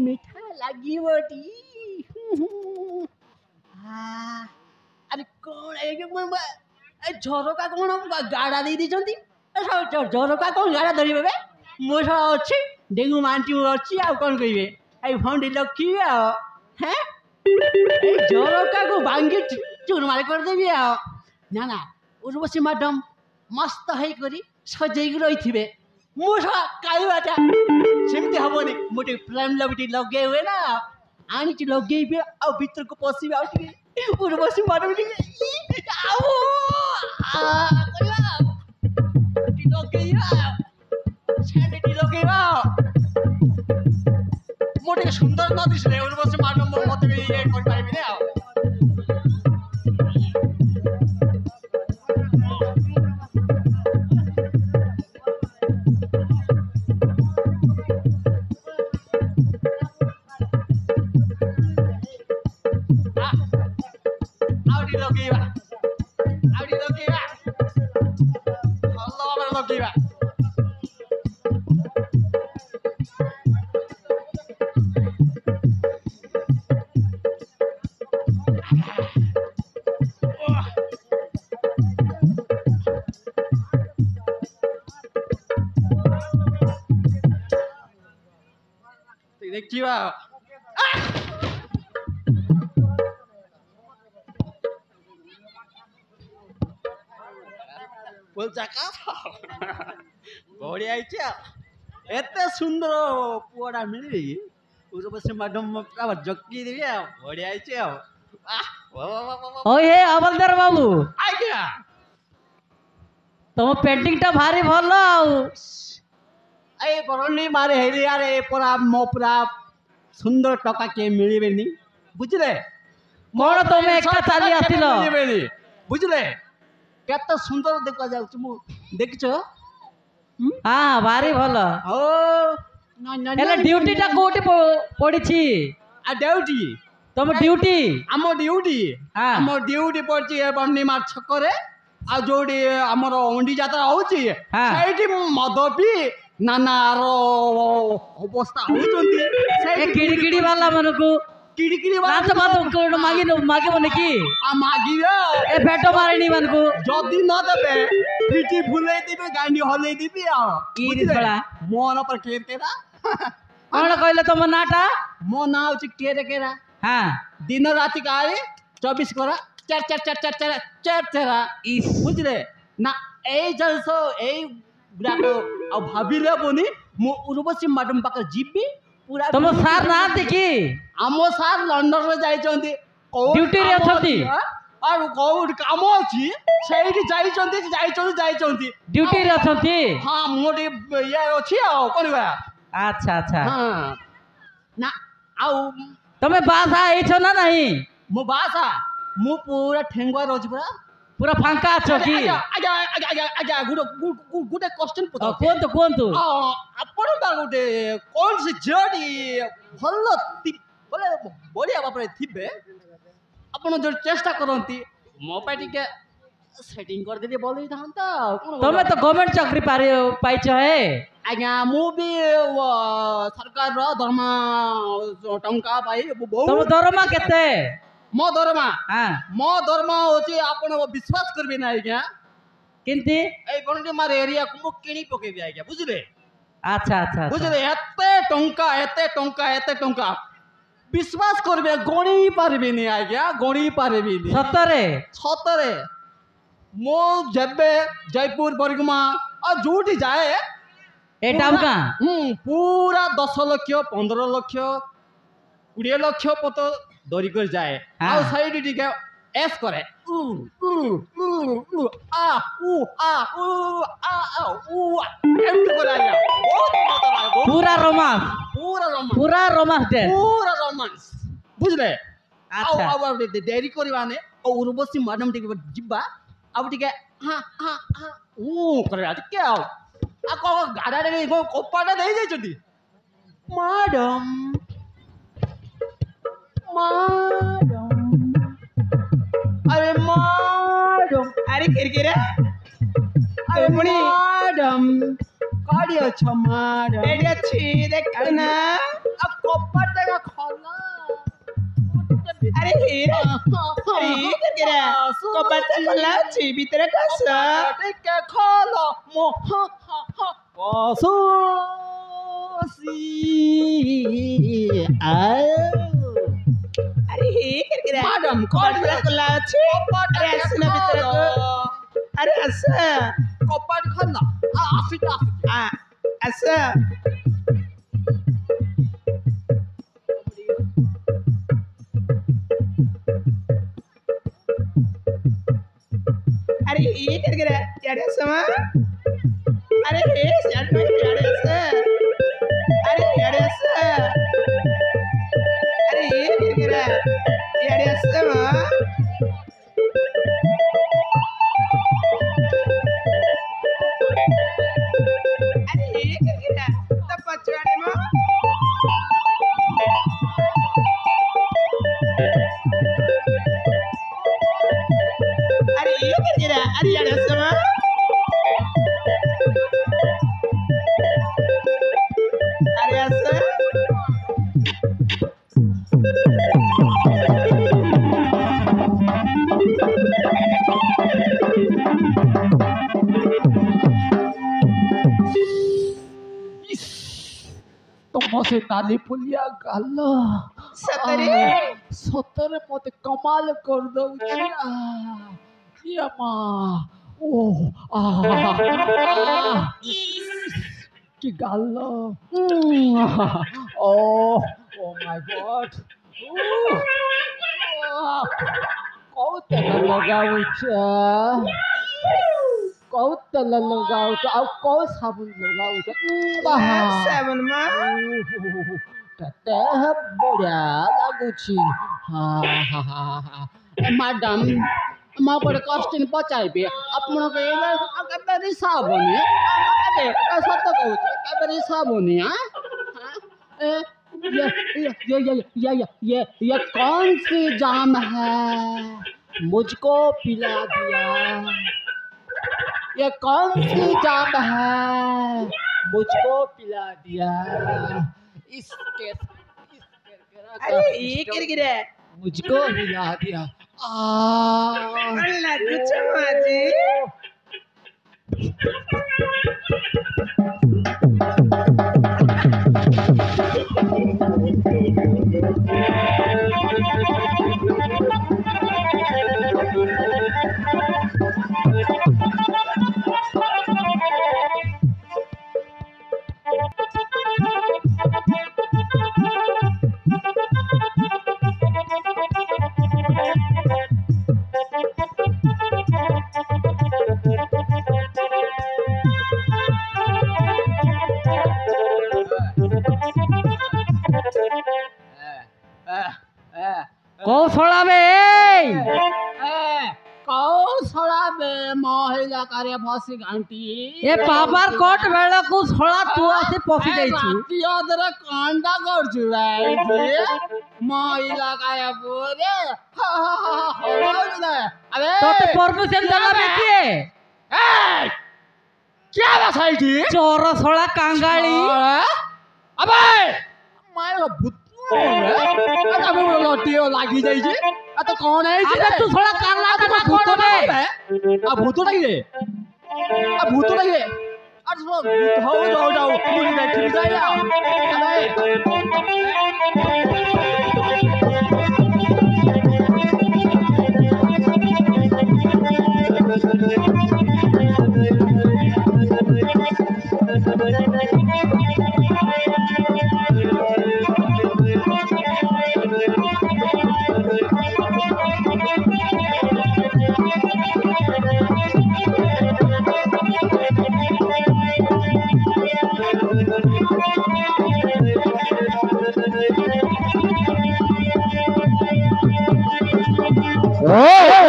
ମିଠା ଲାଗିବଟି। ଆରେ କଣ ଝରକା କଣ ଗାଡା ଦେଇ ଦେଇଛନ୍ତି? ଝରକା କଣ ଗାଡା ଧରିବେ ବେ? ମୋ ସହ ଅଛି ଡେଙ୍ଗୁ ମାଣ୍ଟି ଅଛି ଆଉ କଣ କହିବେ? ଏଇ ଫଣ୍ଡି ଲକ୍ଷ୍ମୀ ଆଉ ହେଁ ଏଇ ଝରକାକୁ ଭାଙ୍ଗି ଚୁରମାର କରିଦେବି ଆଉ। ନା ନା ଉର୍ବଶୀ ମ୍ୟାଡମ ମସ୍ତ ହେଇକରି ସଜେଇକି ରହିଥିବେ। ମୁଁ କାଳିବାଟା ସେମିତି ହବନି। ମୁଁ ଟିକେ ପ୍ରେମ ଲବିଟି ଲଗେଇ ହୁଏ ନା ଆଣିଛି ଲଗେଇବି ଆଉ ଭିତରକୁ ପଶିବି ଆଉ ଟିକେ ଉର୍ବଶୀ ମ୍ୟାଡମ ଟିକେ ଆଉ ଲଗେଇବା ସେମିତି ଲଗେଇବା। ମୁଁ ଟିକେ ସୁନ୍ଦର ନ ଦିଶିଲେ ଉର୍ବଶୀ ମ୍ୟାଡମ ମତେ ବି ଇଏ କରିପାରିବିନି ଆଉ। ଲଗେଇବା ଭଲ ଭାବରେ ଲଗେଇବା। ଦେଖିବା ବଢିଆ ହେଇଛି ଆଉ। ଏତେ ସୁନ୍ଦର ପୁଅଟା ମିଳିବି ଉର୍ବଶୀ ମ୍ୟାଡମ ଜକି ଦେବି ଆଉ। ବଢିଆ ହେଇଛି ଆଉ। ହେ ଅମଲଦାର ବାବୁ ଆଜ୍ଞା ତମ ପେଣ୍ଟିଂ ଟା ଭାରି ଭଲ ଆଉ। ଏଇ ବରଣୀ ମାରେ ହେଲି ଆରେ ପୁରା ମୋ ପୁରା ସୁନ୍ଦର ଟଙ୍କା କିଏ ମିଳିବେନି ବୁଝିଲେ? କଣ ତମେ ଏକା ଚାଲି ଆସିଲ? ମିଳିବେନି ବୁଝିଲେ? କେତେ ସୁନ୍ଦର ଦେଖାଯାଉଛି ମୁଁ ଦେଖିଛ? ହଁ ଭାରି ଭଲ। ହେଲେ ଡ୍ୟୁଟି ଟା କୋଉଠି ପଡିଛି? ଡ୍ୟୁଟି ତମ ଡ୍ୟୁଟି? ଆମ ଡ୍ୟୁଟି ପଡିଛି ବର୍ଣ୍ଣିମାର ଛକରେ। ଆଉ ଯୋଉଠି ଆମର ଅଣ୍ଡି ଯାତ୍ରା ହଉଛି ସେଇଠି ମଦ ପିଇ ନାନାର ଅବସ୍ଥା ହଉଛନ୍ତି। କିଡି କିଡି ବାଲା ମାନଙ୍କୁ କିଡିକିଡି ମାଗିବନି କି? ମାଗିବେ ଏ ପେଟ ମାରିଣୀ ମାନଙ୍କୁ ଯଦି ନ ଦେବେ ପିଠି ଫୁଲେଇ ଦେବେ ଗାଣ୍ଡି ହଲେଇ ଦେବି ଆଉ। ମୋ ନାଁ କେରା। କଣ କହିଲେ ତମ ନାଁ ଟା? ମୋ ନାଁ ହଉଛି କେରା। ହଁ दिन राति गाड़ी 24 करा चेरा बुझले ना ए जलसो ए गुडाको आ भाबिले बनी मु उर्वशी मैडम पाक जीबी पूरा। तुम सार नांती की? आमो सार लंडन रे जाइचंती ड्यूटी रे अछंती और कोड काम अछि सेठी जाइचंती ड्यूटी रे अछंती। हां मोटी ये अछि आ कोनबा। अच्छा अच्छा हां ना आउ तमे बासा आइछो ना नहीं? मु बासा मु पूरा ठेंगुआ रोज पूरा फांका अछो की? आजा गुटे क्वेश्चन पता कोंतु आपण बा गुटे कोन से जडी भल्लो बोले बढ़िया बापरे थिबे आपण जो चेष्टा करंती मो पाटी के सेटिंग कर देली बोली थांता। तमे तो गवर्नमेंट चाकरी पाइछो है? आज्ञा मु भी सरकार रो दरमा टंका पाई तुम दरमा केते? मो दरमा होची आपण विश्वास करबे ना आज्ञा किंती ए कोनटी मार एरिया को किणी पकेबे आज्ञा बुझले। अच्छा अच्छा बुझले एते टंका विश्वास करबे गणी पारबेनी आज्ञा गणी पारबेनी। सतरे मो जबे जयपुर बरगमा और जोटी जाए पूरा 10 लाख 15 लाख 20 लाख पत दरी कर जाए आ साइड टिके एस करे पूरा रोमांस बुझले। देरी करवाने उर्वशी मैडम टिके जिबा अब टिके हां हां हां करे टिके आ गाड़ा रे कोपाटा दे जाइछथि मैडम अरे मैडम अरे किरकिरे अरे मैडम काडी अच्छा मैडम एडी अच्छी देखना कपट का खोला अरे ये करके रे कपट खोला छी भीतर कस के खोलो मो पसोसी अरे ये करके रे मैडम कपट खोला छी अरे सुना भीतर को अरे ऐसा कपट खोला आफिता आ ऐसा अरे ये करके रे यारे समा अरे हे यार में यारे से अरे यारे से अरे ये करके रे यारे समा अरे ये करके रे तब पछवाड़े में अरे ये करके रे अरे यारे समा अरे ऐसा ତମସେ ତାଲି ପୁଲିଆ ଗାଲ सतरे ସତରେ ମତେ କମାଲ କରିଦଉଛି ଇଏ ମା ଓ କି ଗାଲ ଓ ଓ ମାଇ ଗଡ୍ କୋଉ ତେଲ ଲଗାଉଛ କୋଉ ତେଲ ଲଗାଉଛ ଆଉ କୋଉ ସାବୁନ ଲଗାଉଛ सेवन में କେତେ ବଢ଼ିଆ ଲାଗୁଛି ମ୍ୟାଡ଼ାମ ମୁଁ ଗୋଟେ କ୍ୱେଶ୍ଚିନ୍ ପଚାରିବି ଆପଣଙ୍କ କେବେ ରିସା ହବନି ସତ କହୁଛି କେବେ ରିସା ହବନି ये कौन सी जाम है मुझको पिला दिया ये कौन सी जाम है मुझको पिला दिया इसके अरे ये करके रे मुझको हिला दिया अल्लाह कुछ माजी কৌশলাবে কৌশলাবে মহিলা কারে ফসি ঘাঁটি এ বাবার কোট বেড়াকু ছড়া তু আসি পশি যাইছু রাতিরে কান্ডা করছু মহিলা কারে বলে আরে তোতে পারমিশন দেলাবে কে क्या बात है जी চোর ছড়া কাঙ্গালি अबे मारो भूत आता मैं लटियो लागी जाई जे आता कौन है আবে তু ছড়া কাঙ্গলা না भूत করবে आ भूत नहीं रे आ भूत नहीं रे आ तो भूत हो जाओ मुझे देख ठीक जाया Oh!